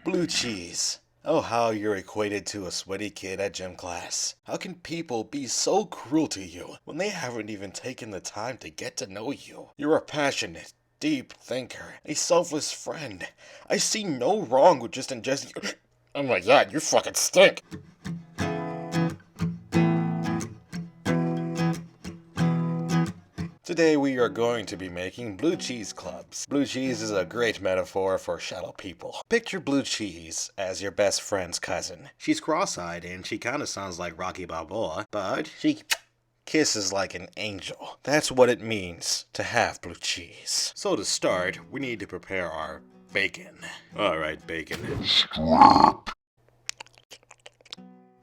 Blue cheese. Oh, how you're equated to a sweaty kid at gym class. How can people be so cruel to you when they haven't even taken the time to get to know you? You're a passionate, deep thinker, a selfless friend. I see no wrong with just ingesting. Oh my god, you fucking stink! Today we are going to be making blue cheese clubs. Blue cheese is a great metaphor for shallow people. Picture blue cheese as your best friend's cousin. She's cross-eyed and she kinda sounds like Rocky Balboa, but she kisses like an angel. That's what it means to have blue cheese. So to start, we need to prepare our bacon. Alright, bacon.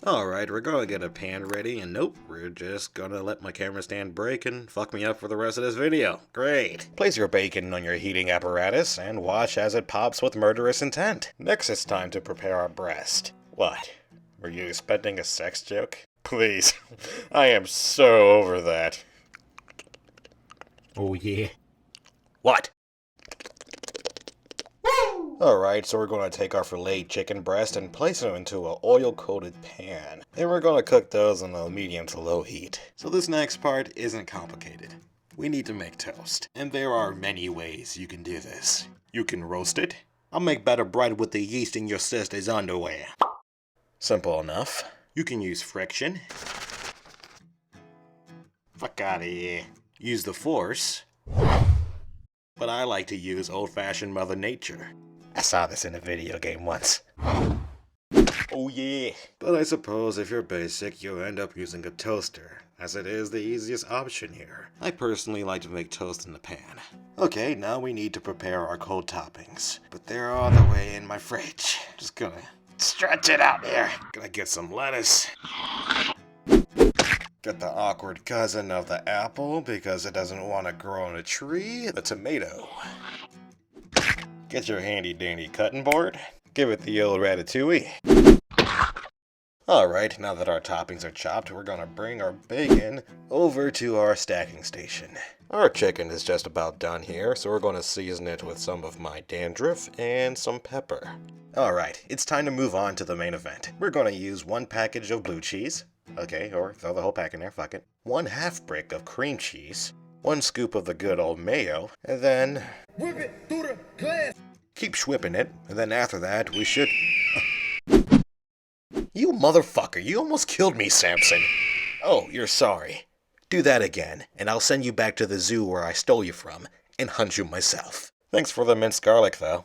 Alright, we're gonna get a pan ready, and nope, we're just gonna let my camera stand break and fuck me up for the rest of this video. Great. Place your bacon on your heating apparatus and watch as it pops with murderous intent. Next it's time to prepare our breast. What? Were you expecting a sex joke? Please. I am so over that. Oh yeah. What? Alright, so we're going to take our filleted chicken breast and place them into an oil-coated pan. Then we're going to cook those on a medium to low heat. So this next part isn't complicated. We need to make toast. And there are many ways you can do this. You can roast it. I'll make better bread with the yeast in your sister's underwear. Simple enough. You can use friction. Fuck out of here. Use the force. But I like to use old-fashioned Mother Nature. I saw this in a video game once. Oh yeah. But I suppose if you're basic, you'll end up using a toaster, as it is the easiest option here. I personally like to make toast in the pan. Okay, now we need to prepare our cold toppings. But they're all the way in my fridge. Just gonna stretch it out here. Gonna get some lettuce. Get the awkward cousin of the apple because it doesn't want to grow on a tree, the tomato. Get your handy dandy cutting board. Give it the old ratatouille. Alright, now that our toppings are chopped, we're gonna bring our bacon over to our stacking station. Our chicken is just about done here, so we're gonna season it with some of my dandruff and some pepper. Alright, it's time to move on to the main event. We're gonna use 1 package of blue cheese. Okay, or throw the whole pack in there, fuck it. 1/2 brick of cream cheese. 1 scoop of the good old mayo, and then whip it through the glass. Keep whipping it, and then after that we should... You motherfucker, you almost killed me, Samson. Oh, you're sorry. Do that again, and I'll send you back to the zoo where I stole you from, and hunt you myself. Thanks for the minced garlic, though.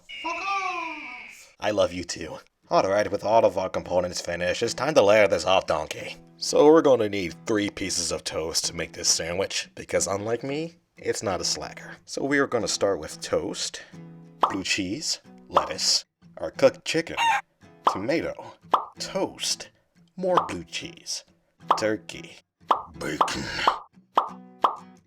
I love you too. Alright, with all of our components finished, it's time to layer this hot donkey. So we're gonna need 3 pieces of toast to make this sandwich, because unlike me, it's not a slacker. So we are gonna start with toast, blue cheese, lettuce, our cooked chicken, tomato, toast, more blue cheese, turkey, bacon.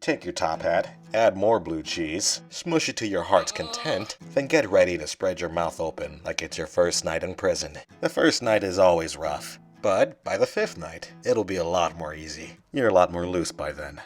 Take your top hat, add more blue cheese, smush it to your heart's content, then get ready to spread your mouth open like it's your first night in prison. The first night is always rough, but by the 5th night, it'll be a lot more easy. You're a lot more loose by then.